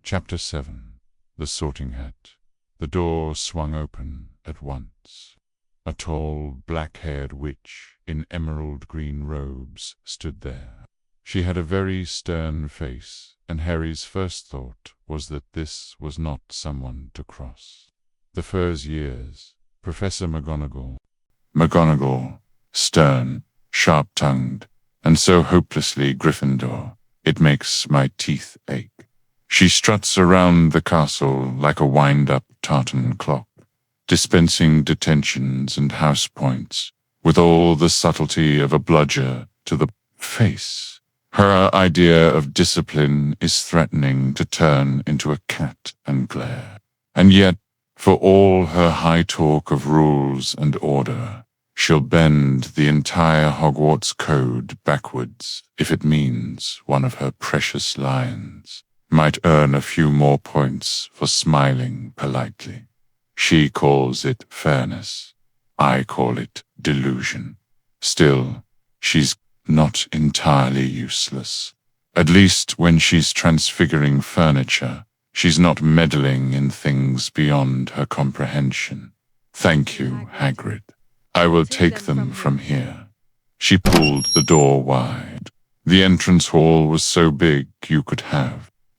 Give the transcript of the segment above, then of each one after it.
Chapter 7. The Sorting Hat. The door swung open at once. A tall, black-haired witch in emerald-green robes stood there. She had a very stern face, and Harry's first thought was that this was not someone to cross. The First Years, Professor McGonagall, stern, sharp-tongued, and so hopelessly Gryffindor, it makes my teeth ache. She struts around the castle like a wind-up tartan clock, dispensing detentions and house points with all the subtlety of a bludger to the face. Her idea of discipline is threatening to turn into a cat and glare. And yet, for all her high talk of rules and order, she'll bend the entire Hogwarts code backwards if it means one of her precious lines might earn a few more points for smiling politely. She calls it fairness. I call it delusion. Still, she's not entirely useless. At least when she's transfiguring furniture, she's not meddling in things beyond her comprehension. Thank you, Hagrid. I will take them from here. She pulled the door wide. The entrance hall was so big you could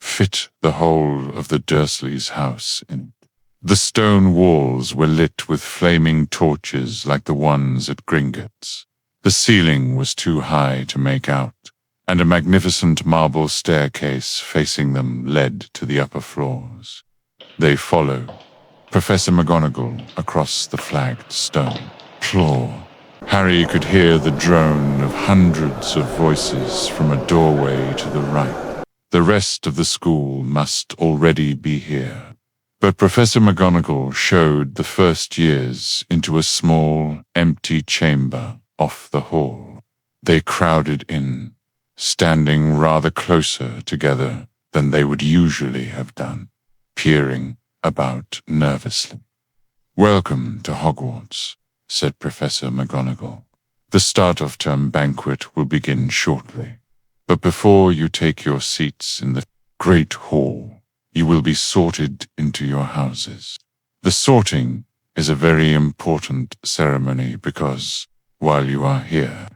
fit the whole of the Dursleys' house in it. The stone walls were lit with flaming torches like the ones at Gringotts. The ceiling was too high to make out, and a magnificent marble staircase facing them led to the upper floors. They followed Professor McGonagall across the flagged stone floor. Harry could hear the drone of hundreds of voices from a doorway to the right. The rest of the school must already be here. But Professor McGonagall showed the First Years into a small, empty chamber off the hall. They crowded in, standing rather closer together than they would usually have done, peering about nervously. "Welcome to Hogwarts," said Professor McGonagall. "The start-of-term banquet will begin shortly. But before you take your seats in the Great Hall, you will be sorted into your houses. The sorting is a very important ceremony because, while you are here,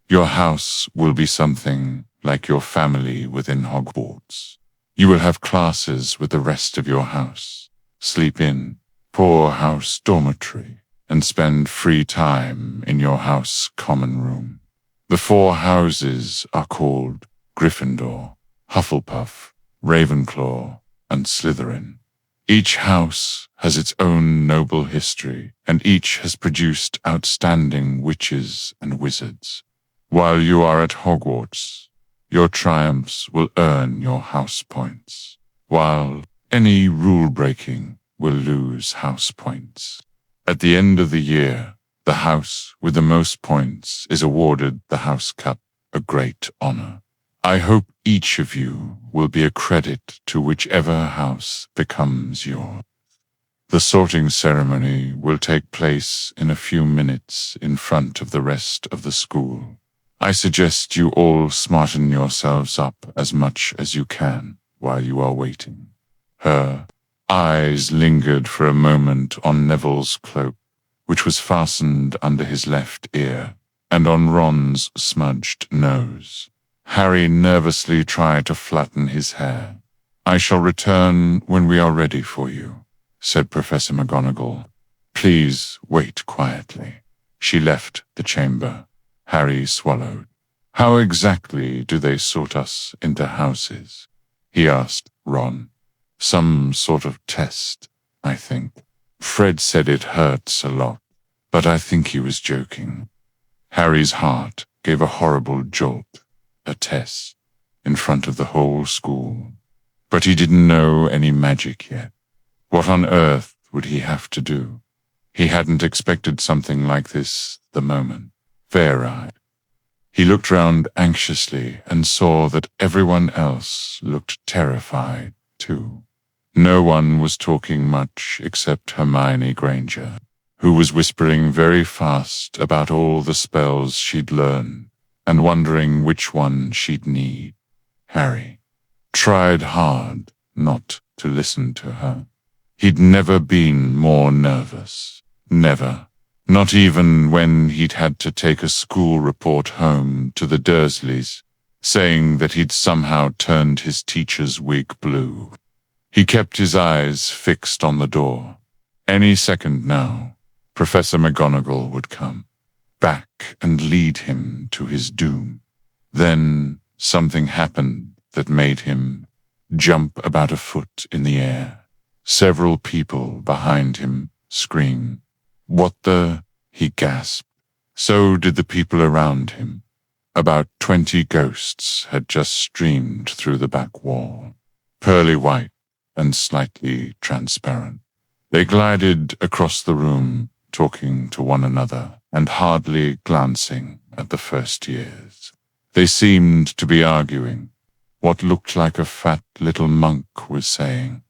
your house will be something like your family within Hogwarts. You will have classes with the rest of your house, sleep in poor house dormitory, and spend free time in your house common room. The 4 houses are called Gryffindor, Hufflepuff, Ravenclaw, and Slytherin. Each house has its own noble history, and each has produced outstanding witches and wizards. While you are at Hogwarts, your triumphs will earn your house points, while any rule-breaking will lose house points. At the end of the year, the house with the most points is awarded the House Cup, a great honor. I hope each of you will be a credit to whichever house becomes yours. The sorting ceremony will take place in a few minutes in front of the rest of the school. I suggest you all smarten yourselves up as much as you can while you are waiting." Her eyes lingered for a moment on Neville's cloak, which was fastened under his left ear, and on Ron's smudged nose. Harry nervously tried to flatten his hair. "I shall return when we are ready for you," said Professor McGonagall. "Please wait quietly." She left the chamber. Harry swallowed. "How exactly do they sort us into houses?" he asked Ron. "Some sort of test, I think. Fred said it hurts a lot, but I think he was joking." Harry's heart gave a horrible jolt. A test, in front of the whole school. But he didn't know any magic yet. What on earth would he have to do? He hadn't expected something like this the moment. Fair-eyed. He looked round anxiously and saw that everyone else looked terrified, too. No one was talking much except Hermione Granger, who was whispering very fast about all the spells she'd learned and wondering which one she'd need. Harry tried hard not to listen to her. He'd never been more nervous. Never. Not even when he'd had to take a school report home to the Dursleys, saying that he'd somehow turned his teacher's wig blue. He kept his eyes fixed on the door. Any second now, Professor McGonagall would come, back and lead him to his doom. Then something happened that made him jump about a foot in the air. Several people behind him screamed. "What the?" he gasped. So did the people around him. About 20 ghosts had just streamed through the back wall, pearly white and slightly transparent. They glided across the room, talking to one another and hardly glancing at the first years. They seemed to be arguing. What looked like a fat little monk was saying,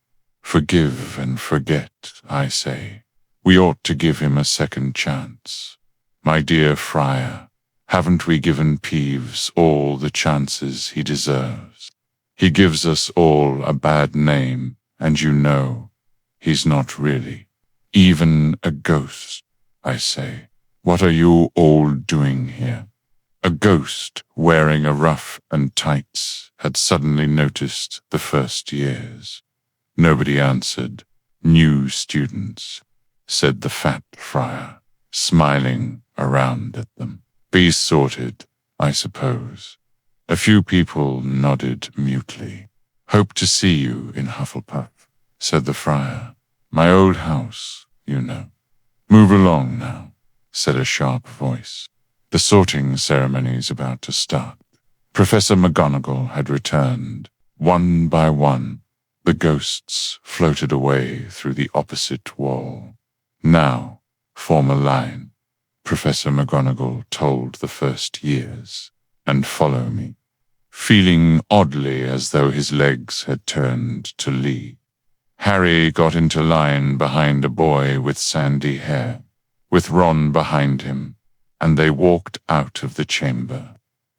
"Forgive and forget, I say. We ought to give him a second chance. My dear friar, haven't we given Peeves all the chances he deserves? He gives us all a bad name, and you know, he's not really even a ghost, I say. What are you all doing here?" A ghost wearing a ruff and tights had suddenly noticed the first years. Nobody answered. "New students," said the fat friar, smiling around at them. "Be sorted, I suppose." A few people nodded mutely. "Hope to see you in Hufflepuff," said the friar. "My old house, you know." "Move along now," said a sharp voice. The sorting ceremony's about to start. Professor McGonagall had returned. One by one, the ghosts floated away through the opposite wall. "Now, form a line," Professor McGonagall told the first years, "and follow me." Feeling oddly as though his legs had turned to lead, Harry got into line behind a boy with sandy hair, with Ron behind him, and they walked out of the chamber,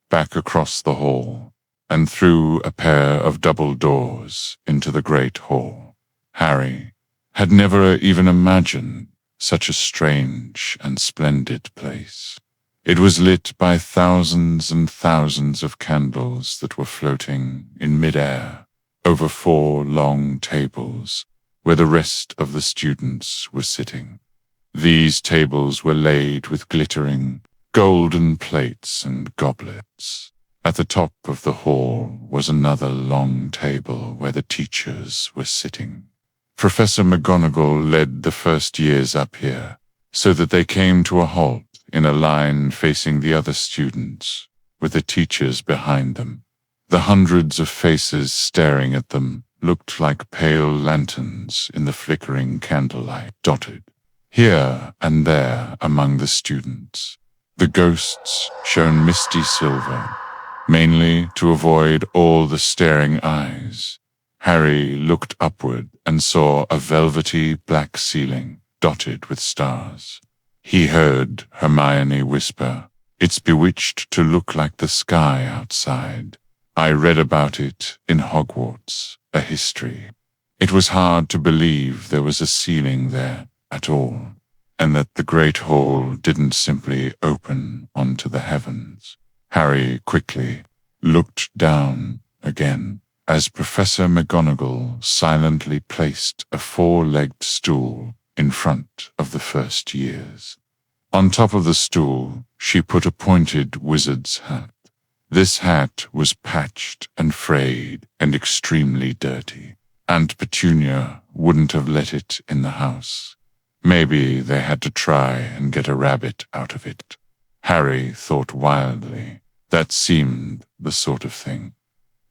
back across the hall, and through a pair of double doors into the great hall. Harry had never even imagined such a strange and splendid place. It was lit by thousands and thousands of candles that were floating in mid-air over 4 long tables where the rest of the students were sitting. These tables were laid with glittering, golden plates and goblets. At the top of the hall was another long table where the teachers were sitting. Professor McGonagall led the first years up here, so that they came to a halt in a line facing the other students, with the teachers behind them. The hundreds of faces staring at them looked like pale lanterns in the flickering candlelight, dotted here and there among the students. The ghosts shone misty silver, mainly to avoid all the staring eyes. Harry looked upward and saw a velvety black ceiling dotted with stars. He heard Hermione whisper, "It's bewitched to look like the sky outside. I read about it in Hogwarts, a history." It was hard to believe there was a ceiling there at all, and that the great hall didn't simply open onto the heavens. Harry quickly looked down again as Professor McGonagall silently placed a 4-legged stool in front of the first years. On top of the stool, she put a pointed wizard's hat. This hat was patched and frayed and extremely dirty. Aunt Petunia wouldn't have let it in the house. Maybe they had to try and get a rabbit out of it. Harry thought wildly. That seemed the sort of thing.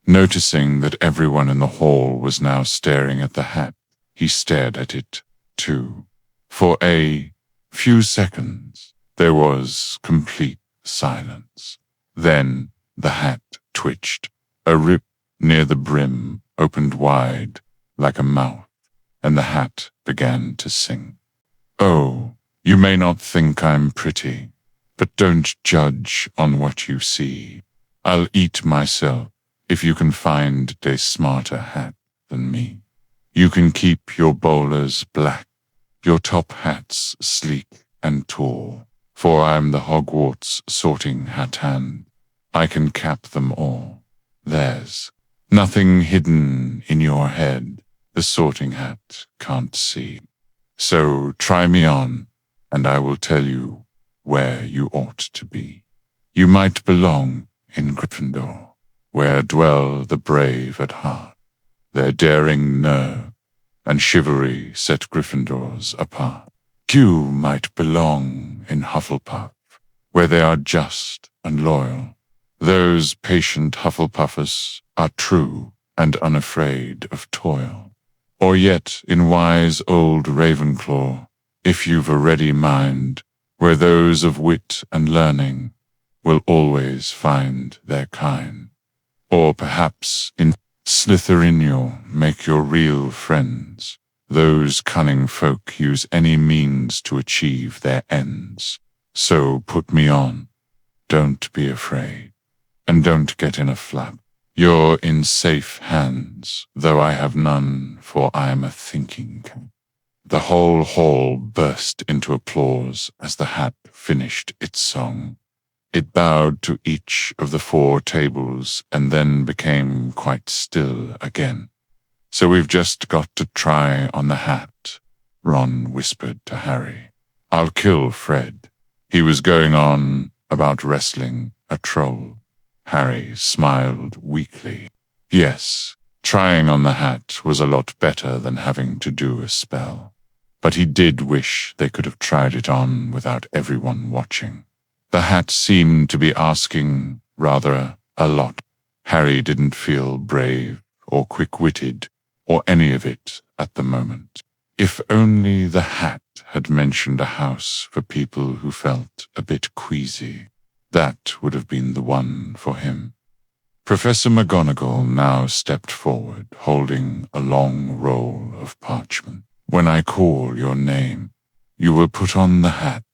Noticing that everyone in the hall was now staring at the hat, he stared at it, too. For a few seconds, there was complete silence. Then the hat twitched. A rip near the brim opened wide, like a mouth, and the hat began to sing. "Oh, you may not think I'm pretty, but don't judge on what you see. I'll eat myself if you can find a smarter hat than me." You can keep your bowlers black, your top hats sleek and tall, for I'm the Hogwarts sorting hat hand. I can cap them all. There's nothing hidden in your head the sorting hat can't see. So try me on, and I will tell you where you ought to be. You might belong in Gryffindor, where dwell the brave at heart. Their daring nerve and chivalry set Gryffindors apart. You might belong in Hufflepuff, where they are just and loyal. Those patient Hufflepuffers are true and unafraid of toil. Or yet in wise old Ravenclaw, if you've a ready mind, where those of wit and learning will always find their kind. Or perhaps in Slytherin you'll make your real friends. Those cunning folk use any means to achieve their ends. So put me on. Don't be afraid. And don't get in a flap. You're in safe hands, though I have none, for I am a thinking cat. The whole hall burst into applause as the hat finished its song. It bowed to each of the 4 tables and then became quite still again. So we've just got to try on the hat, Ron whispered to Harry. I'll kill Fred. He was going on about wrestling a troll. Harry smiled weakly. Yes, trying on the hat was a lot better than having to do a spell. But he did wish they could have tried it on without everyone watching. The hat seemed to be asking, rather, a lot. Harry didn't feel brave or quick-witted or any of it at the moment. If only the hat had mentioned a house for people who felt a bit queasy. That would have been the one for him. Professor McGonagall now stepped forward, holding a long roll of parchment. When I call your name, you will put on the hat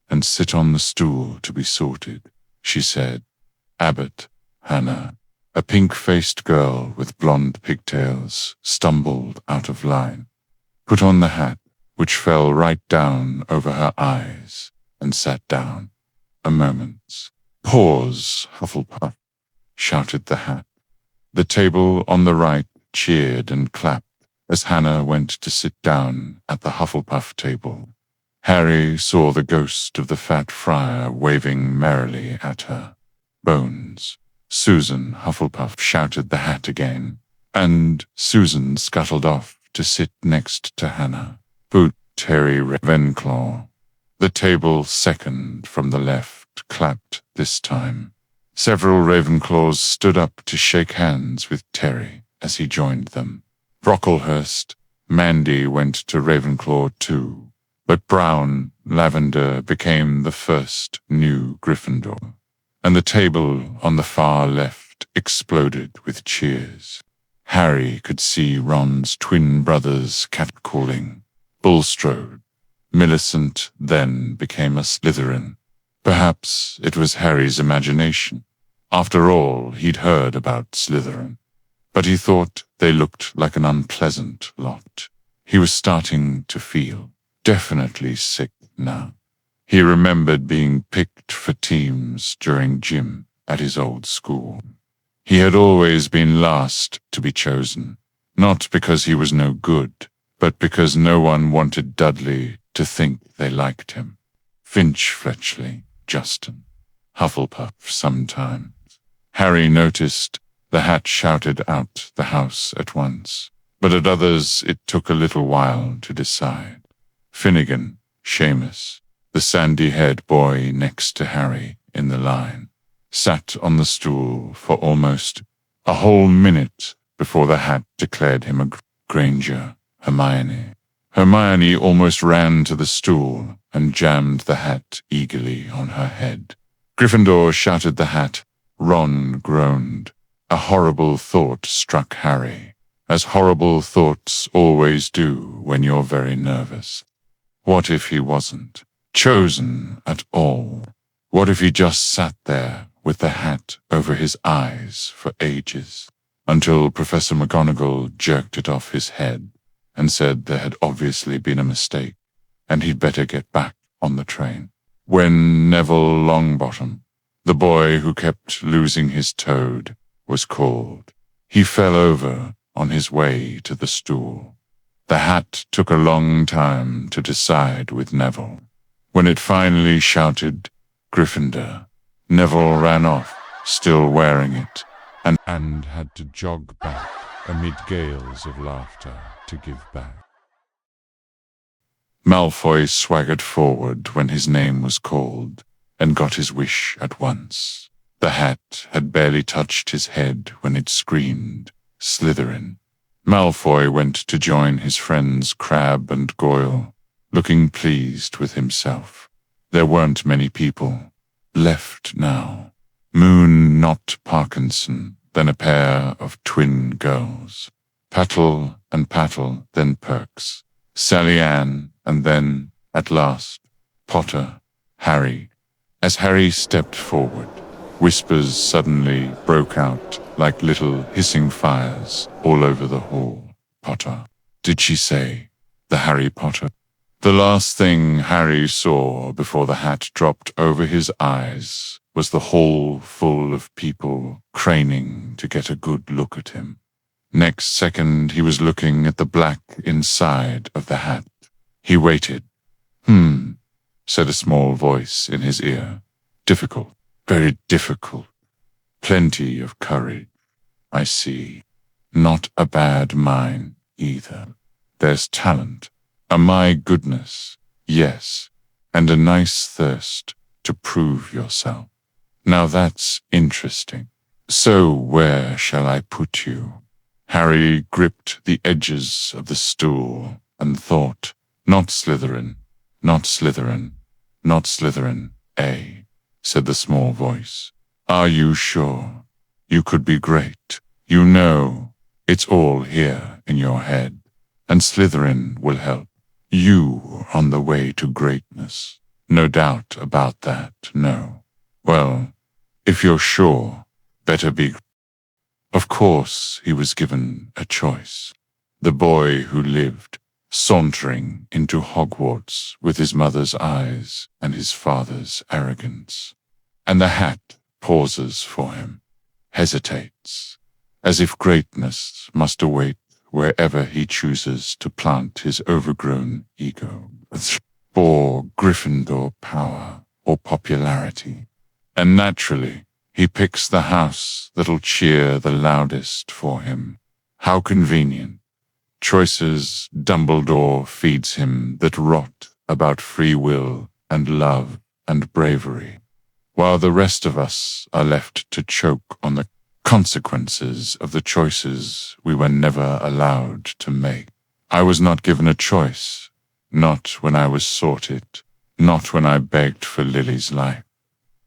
and sit on the stool to be sorted, she said. Abbot, Hannah, a pink-faced girl with blonde pigtails, stumbled out of line, put on the hat, which fell right down over her eyes, and sat down. A moment's pause, Hufflepuff, shouted the hat. The table on the right cheered and clapped as Hannah went to sit down at the Hufflepuff table. Harry saw the ghost of the fat friar waving merrily at her. Bones. Susan Hufflepuff shouted the hat again, and Susan scuttled off to sit next to Hannah. Boot Harry Ravenclaw. The table second from the left clapped this time. Several Ravenclaws stood up to shake hands with Terry as he joined them. Brocklehurst, Mandy went to Ravenclaw too, but Brown Lavender became the first new Gryffindor, and the table on the far left exploded with cheers. Harry could see Ron's twin brothers catcalling. Bulstrode. Millicent then became a Slytherin. Perhaps it was Harry's imagination. After all, he'd heard about Slytherin. But he thought they looked like an unpleasant lot. He was starting to feel definitely sick now. He remembered being picked for teams during gym at his old school. He had always been last to be chosen, not because he was no good, but because no one wanted Dudley to think they liked him. Finch Fletchley, Justin, Hufflepuff sometimes. Harry noticed the hat shouted out the house at once, but at others it took a little while to decide. Finnegan, Seamus, the sandy-haired boy next to Harry in the line, sat on the stool for almost a whole minute before the hat declared him a Granger. Hermione almost ran to the stool and jammed the hat eagerly on her head. Gryffindor shouted the hat. Ron groaned. A horrible thought struck Harry, as horrible thoughts always do when you're very nervous. What if he wasn't chosen at all? What if he just sat there with the hat over his eyes for ages, until Professor McGonagall jerked it off his head? and said there had obviously been a mistake, and he'd better get back on the train. When Neville Longbottom, the boy who kept losing his toad, was called, he fell over on his way to the stool. The hat took a long time to decide with Neville. When it finally shouted, "Gryffindor," Neville ran off, still wearing it, and had to jog back amid gales of laughter to give back. Malfoy swaggered forward when his name was called, and got his wish at once. The hat had barely touched his head when it screamed, "Slytherin." Malfoy went to join his friends Crabbe and Goyle, looking pleased with himself. There weren't many people left now. Moon knocked Parkinson, then a pair of twin girls. Patel and Patel, then Perks. Sally Ann, and then, at last, Potter, Harry. As Harry stepped forward, whispers suddenly broke out like little hissing fires all over the hall. "Potter," did she say? The Harry Potter? The last thing Harry saw before the hat dropped over his eyes was the hall full of people craning to get a good look at him. Next second, he was looking at the black inside of the hat. He waited. Said a small voice in his ear. "Difficult, very difficult. Plenty of courage. I see. Not a bad mind, either. There's talent. My goodness, yes, and a nice thirst to prove yourself. Now that's interesting. So where shall I put you?" Harry gripped the edges of the stool and thought, "Not Slytherin, not Slytherin, not Slytherin, eh?" said the small voice. "Are you sure? You could be great. You know, it's all here in your head, and Slytherin will help you on the way to greatness. No doubt about that, no. Well, if you're sure, better be." Of course he was given a choice. The boy who lived, sauntering into Hogwarts with his mother's eyes and his father's arrogance. And the hat pauses for him, hesitates, as if greatness must await wherever he chooses to plant his overgrown ego, for Gryffindor power or popularity. And naturally, he picks the house that'll cheer the loudest for him. How convenient. Choices Dumbledore feeds him that rot about free will and love and bravery, while the rest of us are left to choke on the consequences of the choices we were never allowed to make. I was not given a choice, not when I was sorted, not when I begged for Lily's life,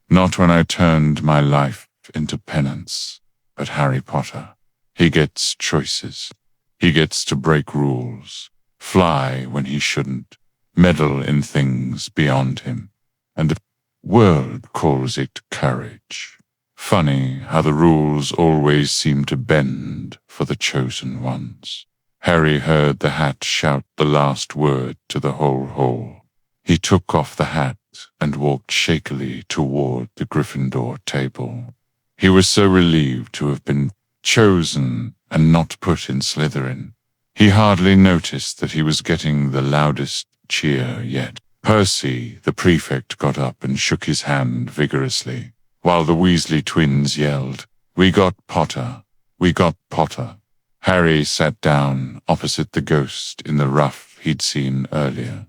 not when I turned my life into penance. But Harry Potter, he gets choices. He gets to break rules, fly when he shouldn't, meddle in things beyond him, and the world calls it courage. Funny how the rules always seem to bend for the chosen ones. Harry heard the hat shout the last word to the whole hall. He took off the hat and walked shakily toward the Gryffindor table. He was so relieved to have been chosen and not put in Slytherin. He hardly noticed that he was getting the loudest cheer yet. Percy, the prefect, got up and shook his hand vigorously, while the Weasley twins yelled, "We got Potter! We got Potter!" Harry sat down opposite the ghost in the ruff he'd seen earlier.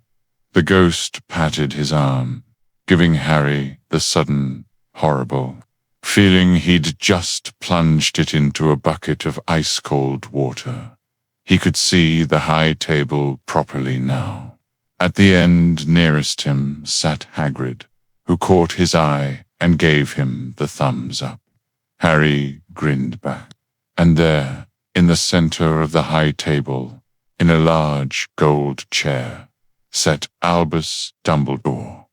The ghost patted his arm, giving Harry the sudden, horrible feeling he'd just plunged it into a bucket of ice-cold water. He could see the high table properly now. At the end nearest him sat Hagrid, who caught his eye and gave him the thumbs up. Harry grinned back, and there, in the center of the high table, in a large gold chair, sat Albus Dumbledore.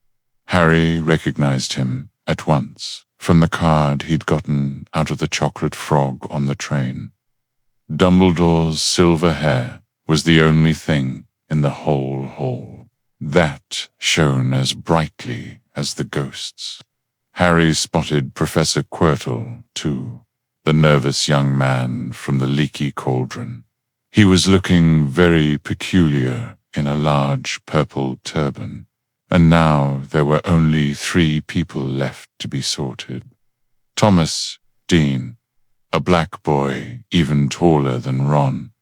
Harry recognized him at once from the card he'd gotten out of the chocolate frog on the train. Dumbledore's silver hair was the only thing in the whole hall that shone as brightly as the ghosts. Harry spotted Professor Quirtle, too, the nervous young man from the leaky cauldron. He was looking very peculiar in a large purple turban, and now there were only 3 people left to be sorted. Thomas, Dean, a black boy even taller than Ron,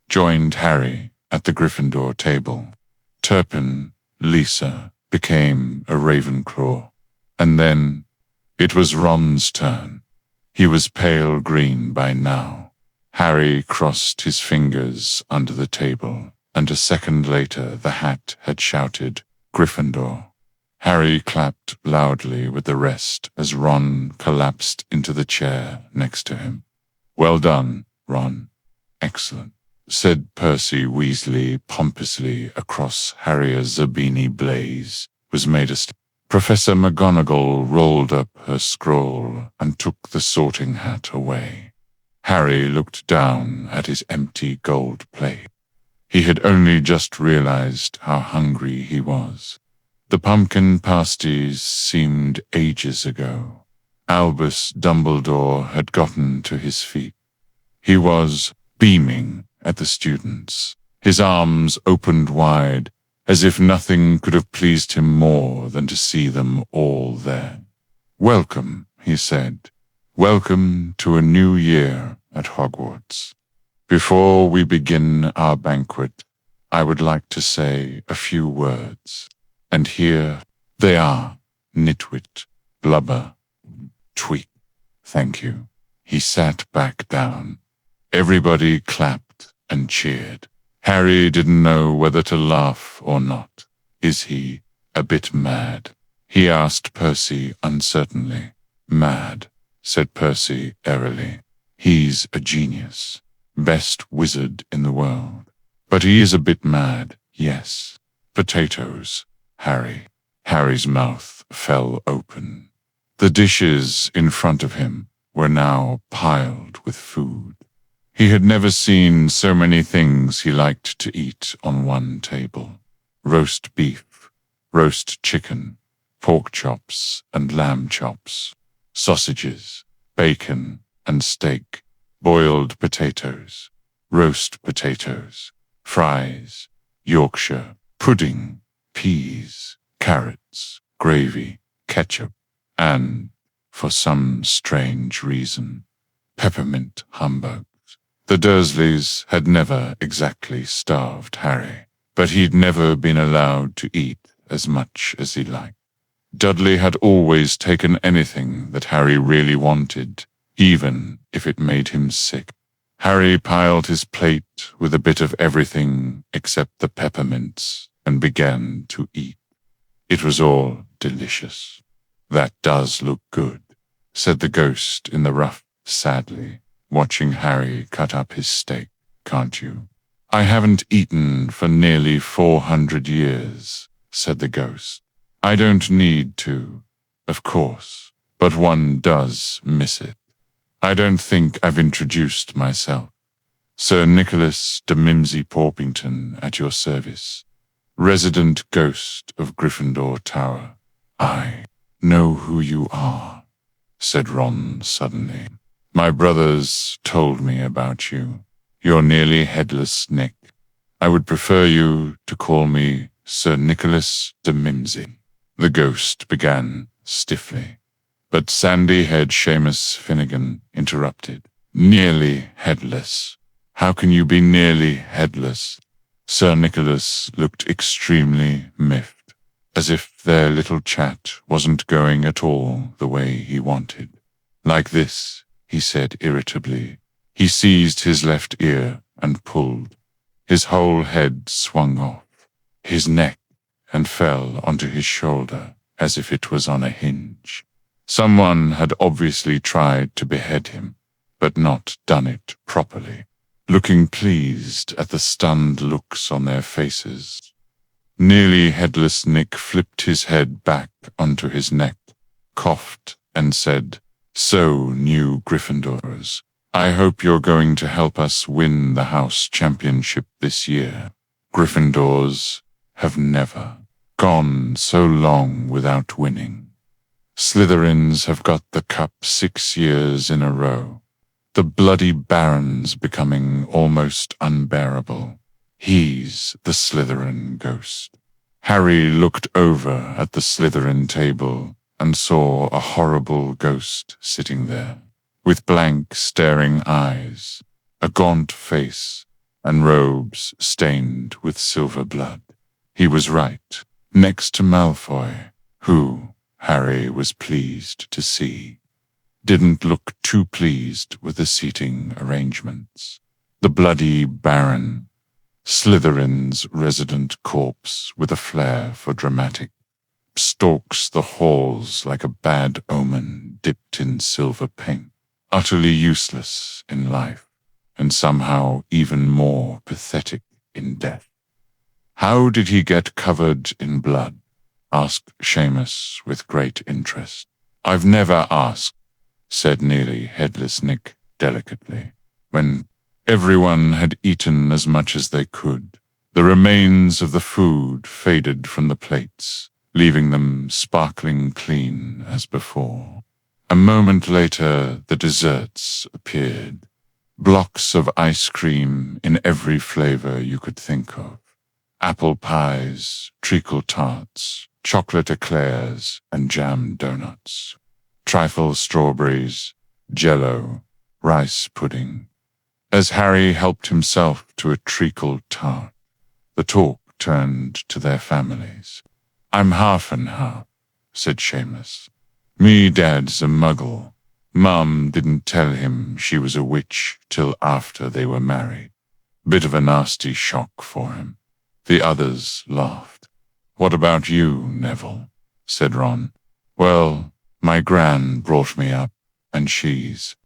joined Harry at the Gryffindor table. Turpin, Lisa, became a Ravenclaw, and then it was Ron's turn. He was pale green by now. Harry crossed his fingers under the table, and a second later the hat had shouted, "Gryffindor." Harry clapped loudly with the rest as Ron collapsed into the chair next to him. "Well done, Ron. Excellent," said Percy Weasley pompously across Harry's Zabini blaze was made a Professor McGonagall rolled up her scroll and took the sorting hat away. Harry looked down at his empty gold plate. He had only just realized how hungry he was. The pumpkin pasties seemed ages ago. Albus Dumbledore had gotten to his feet. He was beaming at the students, his arms opened wide, as if nothing could have pleased him more than to see them all there. "Welcome," he said. "Welcome to a new year at Hogwarts. Before we begin our banquet, I would like to say a few words. And here they are: nitwit, blubber, tweak. Thank you." He sat back down. Everybody clapped and cheered. Harry didn't know whether to laugh or not. "Is he a bit mad?" he asked Percy uncertainly. "Mad," said Percy airily. "He's a genius, best wizard in the world. But he is a bit mad, yes. Potatoes, Harry." Harry's mouth fell open. The dishes in front of him were now piled with food. He had never seen so many things he liked to eat on one table: roast beef, roast chicken, pork chops and lamb chops, sausages, bacon and steak, boiled potatoes, roast potatoes, fries, Yorkshire, pudding, peas, carrots, gravy, ketchup, and, for some strange reason, peppermint humbug. The Dursleys had never exactly starved Harry, but he'd never been allowed to eat as much as he liked. Dudley had always taken anything that Harry really wanted, even if it made him sick. Harry piled his plate with a bit of everything except the peppermints and began to eat. It was all delicious. "That does look good," said the ghost in the rough sadly, watching Harry cut up his steak. "Can't you?" "I haven't eaten for nearly 400 years, said the ghost. "I don't need to, of course, but one does miss it. I don't think I've introduced myself. Sir Nicholas de Mimsy Porpington at your service, resident ghost of Gryffindor Tower." "I know who you are," said Ron suddenly. "My brothers told me about you. You're nearly headless, Nick. I would prefer you to call me Sir Nicholas de Mimsy." The ghost began stiffly, but sandy-haired Seamus Finnegan interrupted. "Nearly headless? How can you be nearly headless?" Sir Nicholas looked extremely miffed, as if their little chat wasn't going at all the way he wanted. "Like this," he said irritably. He seized his left ear and pulled. His whole head swung off, his neck, and fell onto his shoulder as if it was on a hinge. Someone had obviously tried to behead him, but not done it properly. Looking pleased at the stunned looks on their faces, nearly headless Nick flipped his head back onto his neck, coughed, and said, "So, new Gryffindors, I hope you're going to help us win the house championship this year. Gryffindors have never gone so long without winning. Slytherins have got the cup 6 years in a row. The bloody Baron's becoming almost unbearable. He's the Slytherin ghost. Harry looked over at the Slytherin table and saw a horrible ghost sitting there, with blank, staring eyes, a gaunt face, and robes stained with silver blood. He was right, next to Malfoy, who, Harry was pleased to see, didn't look too pleased with the seating arrangements. The bloody Baron, Slytherin's resident corpse with a flair for dramatic, stalks the halls like a bad omen dipped in silver paint, utterly useless in life, and somehow even more pathetic in death. How did he get covered in blood? Asked Seamus with great interest. I've never asked, said nearly headless Nick delicately. When everyone had eaten as much as they could, the remains of the food faded from the plates, leaving them sparkling clean as before. A moment later, the desserts appeared. Blocks of ice cream in every flavor you could think of. Apple pies, treacle tarts, chocolate eclairs, and jam donuts. Trifle strawberries, jello, rice pudding. As Harry helped himself to a treacle tart, the talk turned to their families. I'm half and half, said Seamus. Me dad's a muggle. Mum didn't tell him she was a witch till after they were married. Bit of a nasty shock for him. The others laughed. What about you, Neville? Said Ron. Well, my gran brought me up, and she's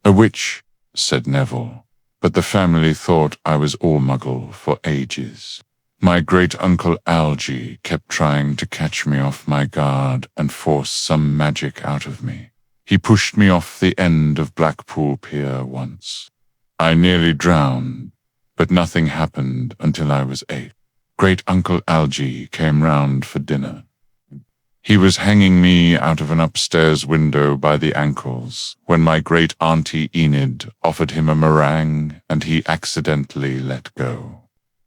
a witch, said Neville. But the family thought I was all muggle for ages. My great-uncle Algy kept trying to catch me off my guard and force some magic out of me. He pushed me off the end of Blackpool Pier once. I nearly drowned, but nothing happened until I was 8. Great-uncle Algy came round for dinner. He was hanging me out of an upstairs window by the ankles when my great-auntie Enid offered him a meringue and he accidentally let go.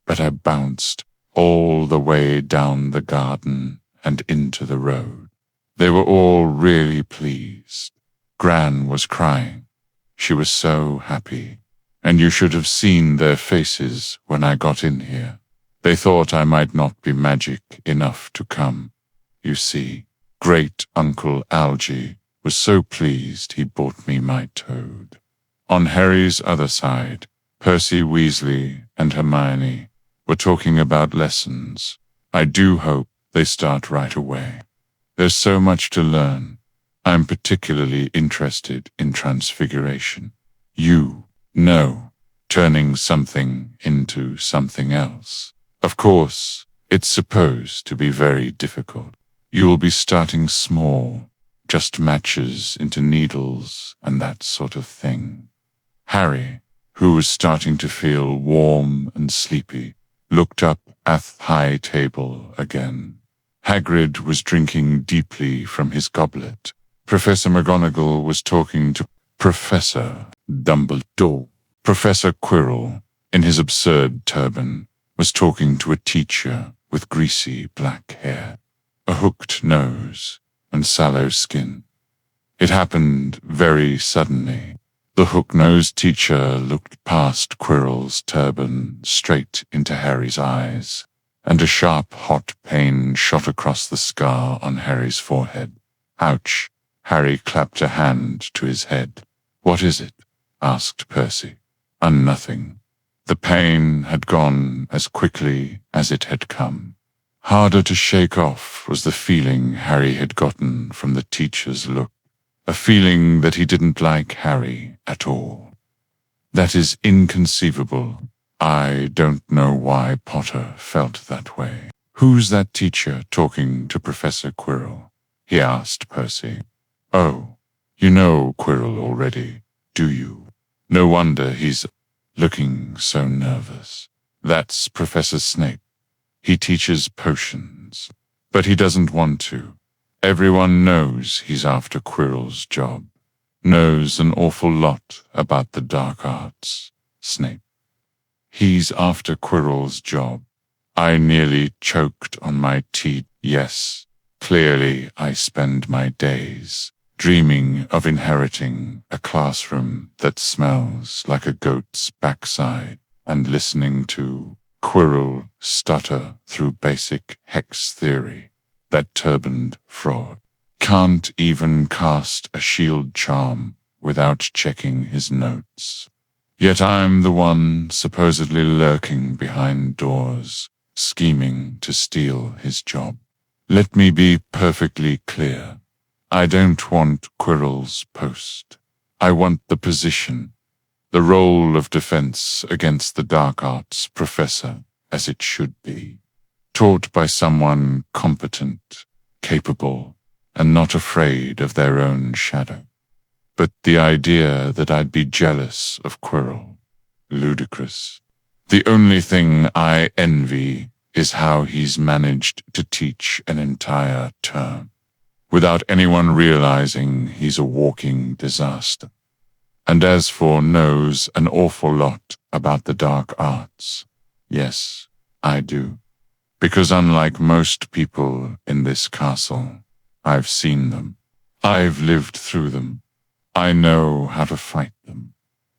But I bounced all the way down the garden and into the road. They were all really pleased. Gran was crying. She was so happy. And you should have seen their faces when I got in here. They thought I might not be magic enough to come. You see, great-uncle Algy was so pleased he bought me my toad. On Harry's other side, Percy Weasley and Hermione were talking about lessons. I do hope they start right away. There's so much to learn. I'm particularly interested in transfiguration. You know, turning something into something else. Of course, it's supposed to be very difficult. You'll be starting small, just matches into needles and that sort of thing. Harry, who was starting to feel warm and sleepy, looked up at the high table again. Hagrid was drinking deeply from his goblet. Professor McGonagall was talking to Professor Dumbledore. Professor Quirrell, in his absurd turban, was talking to a teacher with greasy black hair, a hooked nose, and sallow skin. It happened very suddenly. The hook-nosed teacher looked past Quirrell's turban straight into Harry's eyes, and a sharp, hot pain shot across the scar on Harry's forehead. Ouch! Harry clapped a hand to his head. What is it? Asked Percy. Nothing. The pain had gone as quickly as it had come. Harder to shake off was the feeling Harry had gotten from the teacher's look, a feeling that he didn't like Harry at all. That is inconceivable. I don't know why Potter felt that way. Who's that teacher talking to Professor Quirrell? He asked Percy. Oh, you know Quirrell already, do you? No wonder he's looking so nervous. That's Professor Snape. He teaches potions, but he doesn't want to. Everyone knows he's after Quirrell's job. Knows an awful lot about the dark arts, Snape. He's after Quirrell's job. I nearly choked on my tea. Yes, clearly I spend my days dreaming of inheriting a classroom that smells like a goat's backside and listening to Quirrell stutter through basic hex theory. That turbaned fraud can't even cast a shield charm without checking his notes. Yet I'm the one supposedly lurking behind doors, scheming to steal his job. Let me be perfectly clear. I don't want Quirrell's post. I want the position, the role of defense against the dark arts professor, as it should be. Taught by someone competent, capable, and not afraid of their own shadow. But the idea that I'd be jealous of Quirrell, ludicrous. The only thing I envy is how he's managed to teach an entire term, without anyone realizing he's a walking disaster. And as for knows an awful lot about the dark arts, yes, I do. Because unlike most people in this castle, I've seen them. I've lived through them. I know how to fight them,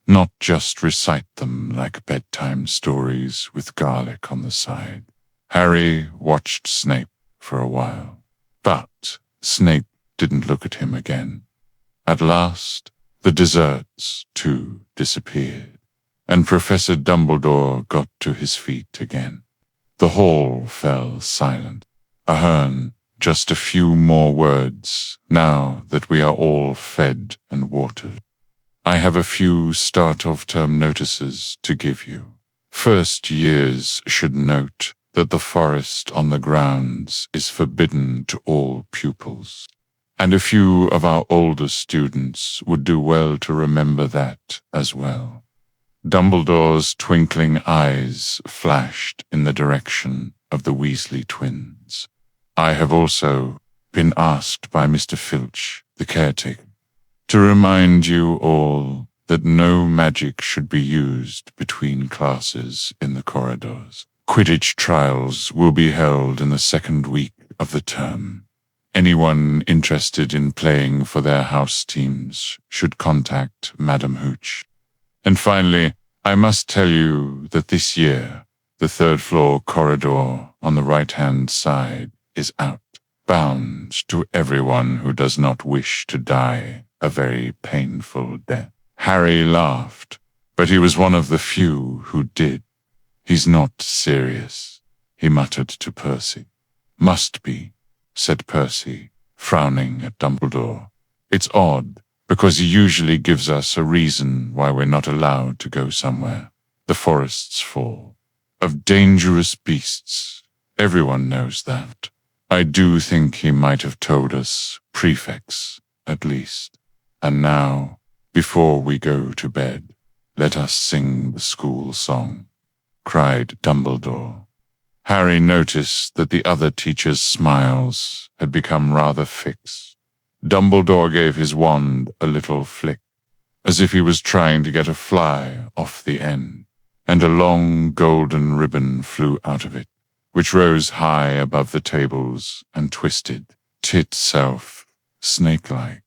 not just recite them like bedtime stories with garlic on the side. Harry watched Snape for a while, but Snape didn't look at him again. At last, the desserts, too, disappeared, and Professor Dumbledore got to his feet again. The hall fell silent. Ahern, just a few more words, now that we are all fed and watered. I have a few start-of-term notices to give you. First years should note that the forest on the grounds is forbidden to all pupils, and a few of our older students would do well to remember that as well. Dumbledore's twinkling eyes flashed in the direction of the Weasley twins. I have also been asked by Mr. Filch, the caretaker, to remind you all that no magic should be used between classes in the corridors. Quidditch trials will be held in the second week of the term. Anyone interested in playing for their house teams should contact Madam Hooch. And finally, I must tell you that this year, the third-floor corridor on the right-hand side is out, bound to everyone who does not wish to die a very painful death. Harry laughed, but he was one of the few who did. He's not serious, he muttered to Percy. Must be, said Percy, frowning at Dumbledore. It's odd, because he usually gives us a reason why we're not allowed to go somewhere. The forest's full of dangerous beasts. Everyone knows that. I do think he might have told us prefects, at least. And now, before we go to bed, let us sing the school song, cried Dumbledore. Harry noticed that the other teachers' smiles had become rather fixed. Dumbledore gave his wand a little flick, as if he was trying to get a fly off the end, and a long golden ribbon flew out of it, which rose high above the tables and twisted itself, snake-like,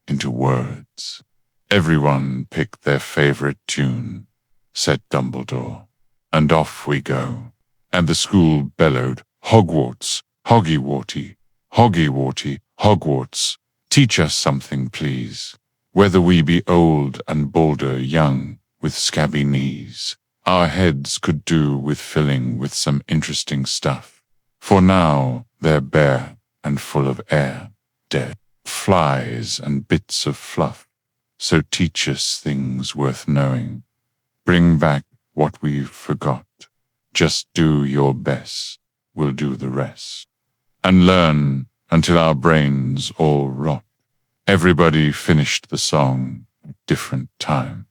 into words. Everyone picked their favorite tune, said Dumbledore, and off we go. And the school bellowed, Hogwarts, Hoggywarty, Hoggywarty, Hogwarts. Teach us something, please. Whether we be old and bolder, young, with scabby knees, our heads could do with filling with some interesting stuff. For now they're bare and full of air, dead, flies and bits of fluff. So teach us things worth knowing. Bring back what we've forgot. Just do your best, we'll do the rest. And learn until our brains all rot. Everybody finished the song at different time.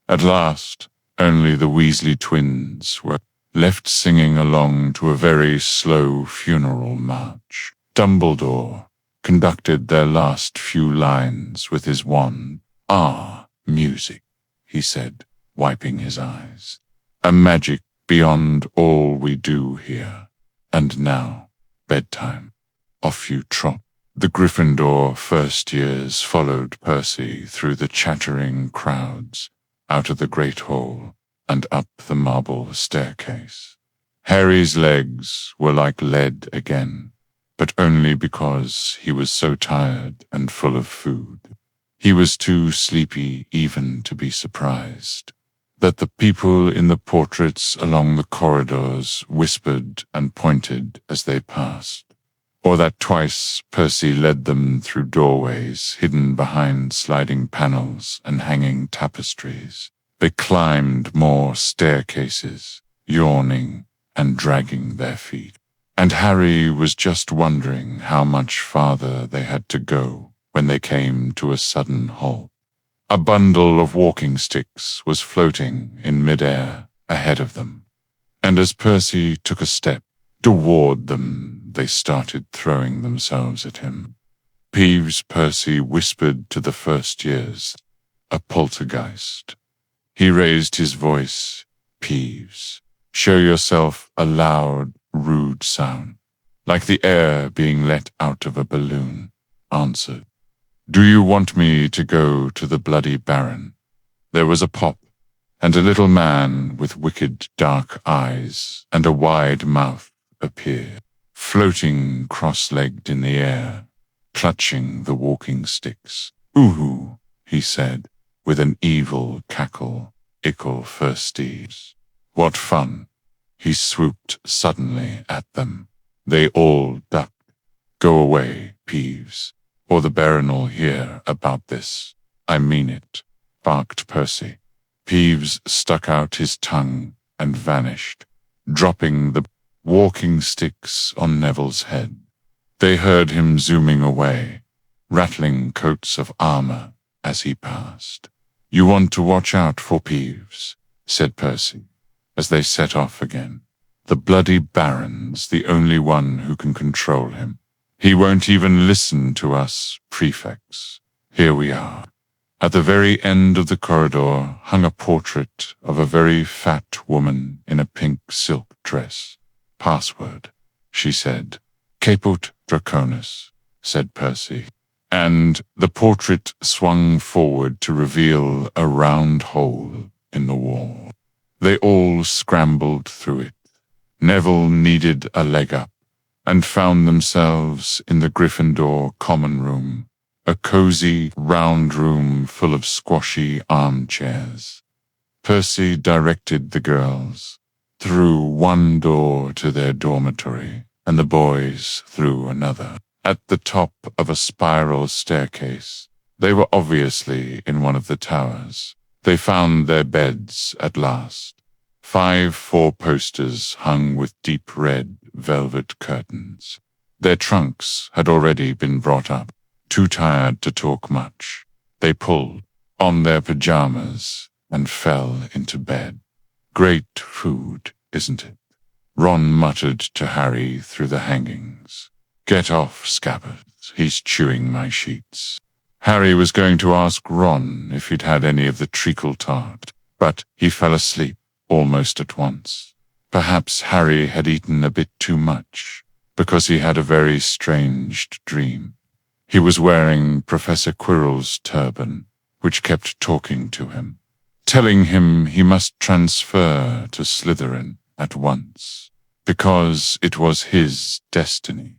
At last, only the Weasley twins were left singing along to a very slow funeral march. Dumbledore conducted their last few lines with his wand. "Ah, music," he said, wiping his eyes. "A magic beyond all we do here. And now, bedtime. Off you trot." The Gryffindor first years followed Percy through the chattering crowds, out of the great hall, and up the marble staircase. Harry's legs were like lead again, but only because he was so tired and full of food. He was too sleepy even to be surprised that the people in the portraits along the corridors whispered and pointed as they passed, or that twice Percy led them through doorways hidden behind sliding panels and hanging tapestries. They climbed more staircases, yawning and dragging their feet. And Harry was just wondering how much farther they had to go when they came to a sudden halt. A bundle of walking sticks was floating in midair ahead of them, and as Percy took a step toward them, they started throwing themselves at him. "Peeves," Percy whispered to the first years, "a poltergeist." He raised his voice. "Peeves, show yourself," a loud, rude sound, like the air being let out of a balloon, answered. "Do you want me to go to the Bloody Baron?" There was a pop, and a little man with wicked dark eyes and a wide mouth appeared, floating cross-legged in the air, clutching the walking sticks. "Ooh," he said, with an evil cackle. "Ickle firsties. What fun." He swooped suddenly at them. They all ducked. "Go away, Peeves, or the Baron'll hear about this. I mean it," barked Percy. Peeves stuck out his tongue and vanished, dropping the walking sticks on Neville's head. They heard him zooming away, rattling coats of armor as he passed. "You want to watch out for Peeves," said Percy, as they set off again. "The Bloody Baron's the only one who can control him. He won't even listen to us prefects. Here we are." At the very end of the corridor hung a portrait of a very fat woman in a pink silk dress. "Password," she said. "Caput Draconis," said Percy. And the portrait swung forward to reveal a round hole in the wall. They all scrambled through it. Neville needed a leg up, and found themselves in the Gryffindor common room, a cozy, round room full of squashy armchairs. Percy directed the girls through one door to their dormitory, and the boys through another. At the top of a spiral staircase, they were obviously in one of the towers. They found their beds at last. 5 four-posters hung with deep red velvet curtains. Their trunks had already been brought up. Too tired to talk much, they pulled on their pajamas and fell into bed. "Great food, isn't it?" Ron muttered to Harry through the hangings. "Get off, Scabbards, he's chewing my sheets." Harry was going to ask Ron if he'd had any of the treacle tart, but he fell asleep almost at once. Perhaps Harry had eaten a bit too much, because he had a very strange dream. He was wearing Professor Quirrell's turban, which kept talking to him, telling him he must transfer to Slytherin at once, because it was his destiny.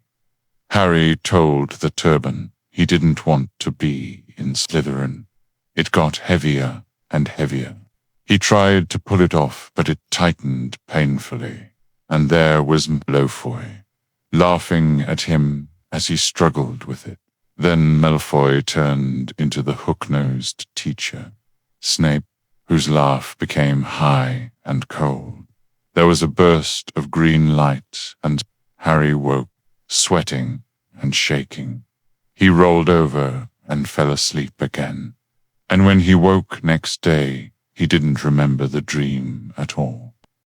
Harry told the turban he didn't want to be in Slytherin. It got heavier and heavier. He tried to pull it off, but it tightened painfully, and there was Malfoy, laughing at him as he struggled with it. Then Malfoy turned into the hook-nosed teacher, Snape, whose laugh became high and cold. There was a burst of green light, and Harry woke, sweating and shaking. He rolled over and fell asleep again. And when he woke next day, He didn't remember the dream at all.